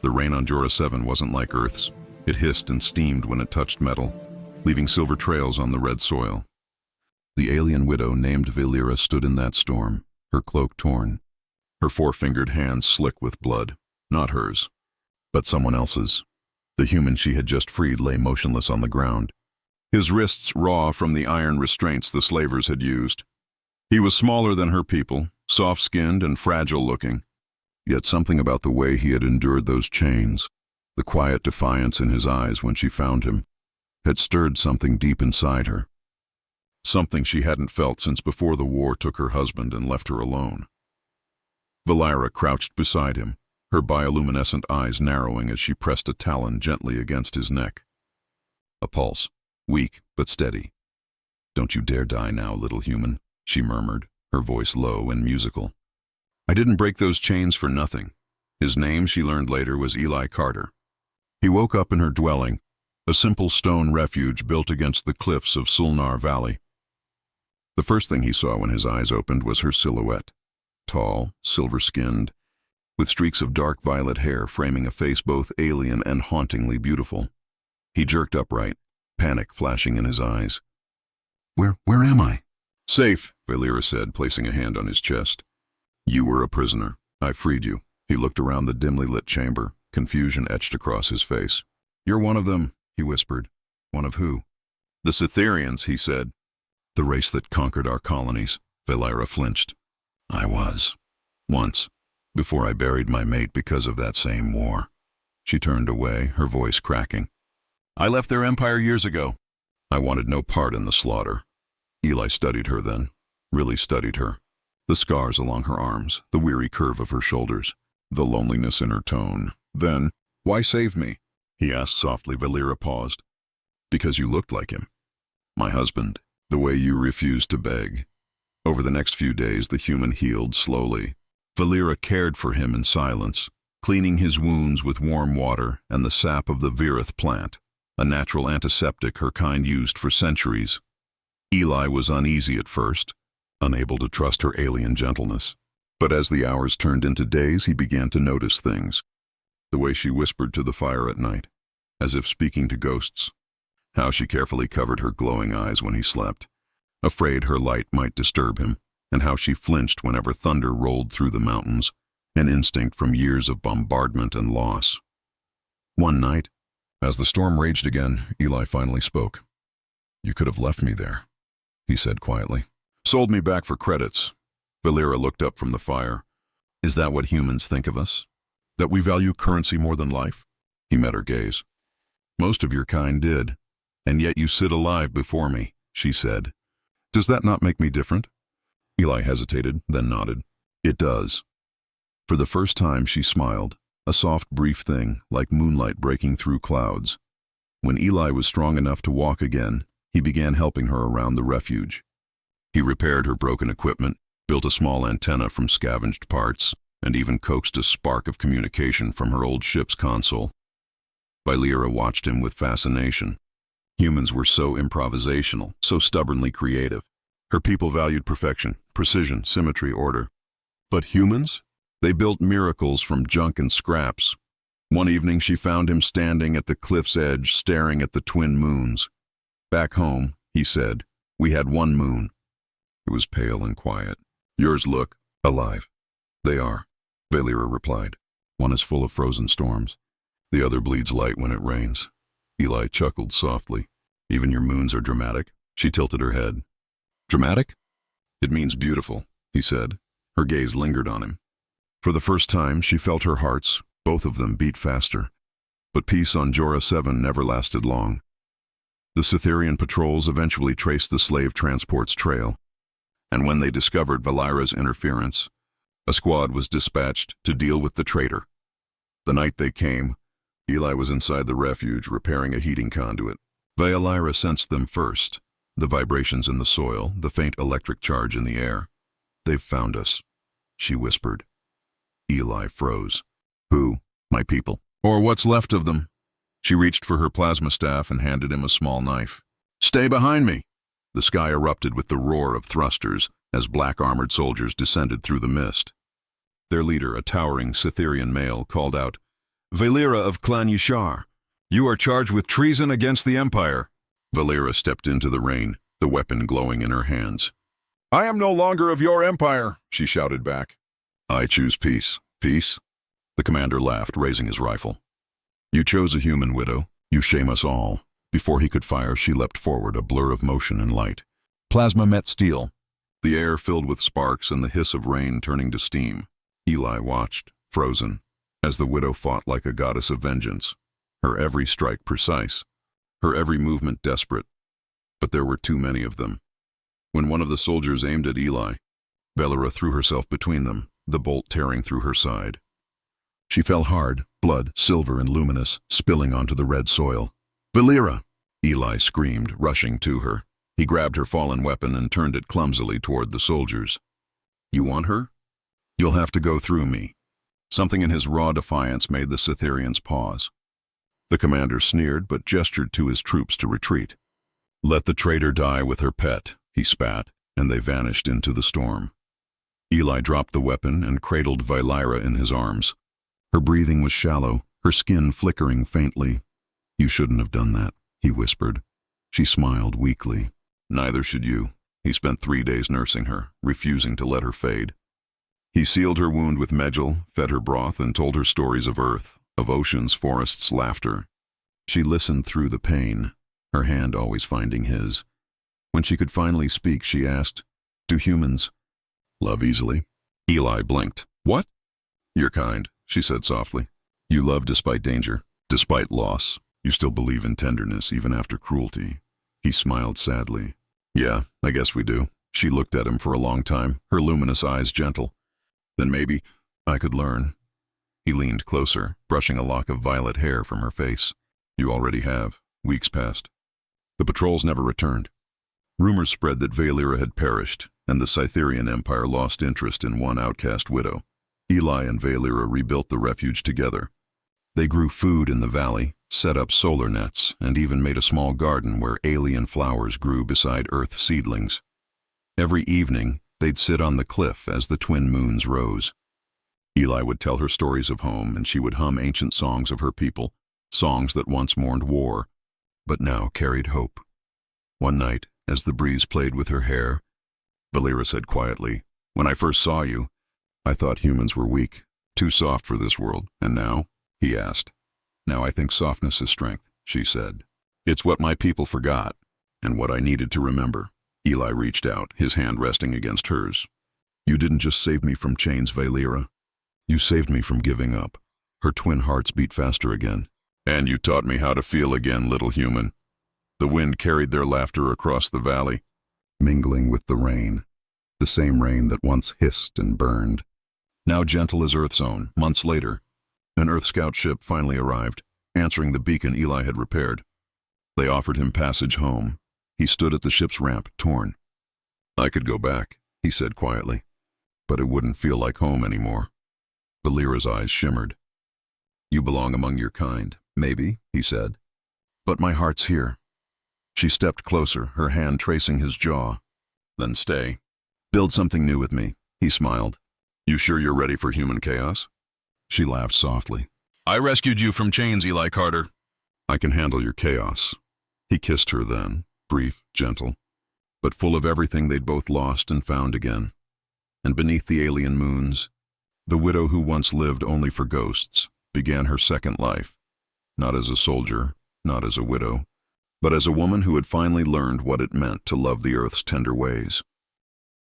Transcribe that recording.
The rain on Jora 7 wasn't like Earth's. It hissed and steamed when it touched metal, leaving silver trails on the red soil. The alien widow named Valera stood in that storm, her cloak torn, her four-fingered hands slick with blood. Not hers, but someone else's. The human she had just freed lay motionless on the ground, his wrists raw from the iron restraints the slavers had used. He was smaller than her people, soft-skinned and fragile-looking, yet something about the way he had endured those chains, the quiet defiance in his eyes when she found him, had stirred something deep inside her. Something she hadn't felt since before the war took her husband and left her alone. Valera crouched beside him, her bioluminescent eyes narrowing as she pressed a talon gently against his neck. A pulse, weak but steady. "Don't you dare die now, little human," she murmured, her voice low and musical. "I didn't break those chains for nothing." His name, she learned later, was Eli Carter. He woke up in her dwelling, a simple stone refuge built against the cliffs of Sulnar Valley. The first thing he saw when his eyes opened was her silhouette, tall, silver-skinned, with streaks of dark violet hair framing a face both alien and hauntingly beautiful. He jerked upright, panic flashing in his eyes. Where am I?" "Safe," Valera said, placing a hand on his chest. "You were a prisoner. I freed you." He looked around the dimly lit chamber, confusion etched across his face. "You're one of them," he whispered. "One of who?" "The Cytherians," he said. "The race that conquered our colonies." Valera flinched. "I was. Once. Before I buried my mate because of that same war." She turned away, her voice cracking. "I left their empire years ago. I wanted no part in the slaughter." Eli studied her then, really studied her. The scars along her arms, the weary curve of her shoulders, the loneliness in her tone. Then, "Why save me?" he asked softly. Valera paused. "Because you looked like him. My husband, the way you refused to beg." Over the next few days, the human healed slowly. Valera cared for him in silence, cleaning his wounds with warm water and the sap of the virith plant, a natural antiseptic her kind used for centuries. Eli was uneasy at first, unable to trust her alien gentleness. But as the hours turned into days, he began to notice things. The way she whispered to the fire at night, as if speaking to ghosts. How she carefully covered her glowing eyes when he slept, afraid her light might disturb him, and how she flinched whenever thunder rolled through the mountains, an instinct from years of bombardment and loss. One night, as the storm raged again, Eli finally spoke. "You could have left me there," he said quietly. "Sold me back for credits." Valera looked up from the fire. "Is that what humans think of us? That we value currency more than life?" He met her gaze. "Most of your kind did, and yet you sit alive before me," she said. "Does that not make me different?" Eli hesitated, then nodded. "It does." For the first time she smiled, a soft, brief thing, like moonlight breaking through clouds. When Eli was strong enough to walk again, he began helping her around the refuge. He repaired her broken equipment, built a small antenna from scavenged parts, and even coaxed a spark of communication from her old ship's console. Valera watched him with fascination. Humans were so improvisational, so stubbornly creative. Her people valued perfection, precision, symmetry, order. But humans? They built miracles from junk and scraps. One evening she found him standing at the cliff's edge, staring at the twin moons. "Back home," he said, "we had one moon." It was pale and quiet. "Yours look alive." "They are," Valera replied. "One is full of frozen storms. The other bleeds light when it rains." Eli chuckled softly. "Even your moons are dramatic?" She tilted her head. "Dramatic? It means beautiful," he said. Her gaze lingered on him. For the first time, she felt her hearts, both of them, beat faster. But peace on Jora 7 never lasted long. The Cytherian patrols eventually traced the slave transport's trail, and when they discovered Valera's interference, a squad was dispatched to deal with the traitor. The night they came, Eli was inside the refuge repairing a heating conduit. Valera sensed them first, the vibrations in the soil, the faint electric charge in the air. "They've found us," she whispered. Eli froze. "Who? My people? Or what's left of them?" She reached for her plasma staff and handed him a small knife. "Stay behind me!" The sky erupted with the roar of thrusters as black-armored soldiers descended through the mist. Their leader, a towering Cytherian male, called out, Valera of Clan Yashar. You are charged with treason against the Empire. Valera stepped into the rain, the weapon glowing in her hands. I am no longer of your empire, she shouted back. I choose peace. Peace? The commander laughed, raising his rifle. You chose a human, widow. You shame us all. Before he could fire, she leapt forward, a blur of motion and light. Plasma met steel. The air filled with sparks and the hiss of rain turning to steam. Eli watched, frozen, as the widow fought like a goddess of vengeance, her every strike precise, her every movement desperate. But there were too many of them. When one of the soldiers aimed at Eli, Valera threw herself between them, the bolt tearing through her side. She fell hard, blood, silver and luminous, spilling onto the red soil. Valera! Eli screamed, rushing to her. He grabbed her fallen weapon and turned it clumsily toward the soldiers. You want her? You'll have to go through me. Something in his raw defiance made the Cytherians pause. The commander sneered but gestured to his troops to retreat. Let the traitor die with her pet, he spat, and they vanished into the storm. Eli dropped the weapon and cradled Valera in his arms. Her breathing was shallow, her skin flickering faintly. You shouldn't have done that, he whispered. She smiled weakly. Neither should you. He spent 3 days nursing her, refusing to let her fade. He sealed her wound with medjol, fed her broth, and told her stories of earth, of oceans, forests, laughter. She listened through the pain, her hand always finding his. When she could finally speak, she asked, Do humans love easily? Eli blinked. What? You're kind, she said softly. You love despite danger, despite loss. You still believe in tenderness even after cruelty. He smiled sadly. Yeah, I guess we do. She looked at him for a long time, her luminous eyes gentle. Then maybe I could learn. He leaned closer, brushing a lock of violet hair from her face. You already have. Weeks passed. The patrols never returned. Rumors spread that Valera had perished, and the Cytherian Empire lost interest in one outcast widow. Eli and Valera rebuilt the refuge together. They grew food in the valley, set up solar nets, and even made a small garden where alien flowers grew beside Earth seedlings. Every evening, they'd sit on the cliff as the twin moons rose. Eli would tell her stories of home, and she would hum ancient songs of her people, songs that once mourned war, but now carried hope. One night, as the breeze played with her hair, Valera said quietly, When I first saw you, I thought humans were weak, too soft for this world, and now? He asked. Now I think softness is strength, she said. It's what my people forgot, and what I needed to remember. Eli reached out, his hand resting against hers. You didn't just save me from chains, Valera. You saved me from giving up. Her twin hearts beat faster again. And you taught me how to feel again, little human. The wind carried their laughter across the valley, mingling with the rain, the same rain that once hissed and burned. Now gentle as Earth's own, months later, an Earth Scout ship finally arrived, answering the beacon Eli had repaired. They offered him passage home. He stood at the ship's ramp, torn. I could go back, he said quietly, but it wouldn't feel like home anymore. Valera's eyes shimmered. You belong among your kind, maybe, he said. But my heart's here. She stepped closer, her hand tracing his jaw. Then stay. Build something new with me, he smiled. You sure you're ready for human chaos? She laughed softly. I rescued you from chains, Eli Carter. I can handle your chaos. He kissed her then, brief, gentle, but full of everything they'd both lost and found again. And beneath the alien moons, the widow who once lived only for ghosts began her second life, not as a soldier, not as a widow, but as a woman who had finally learned what it meant to love the Earth's tender ways.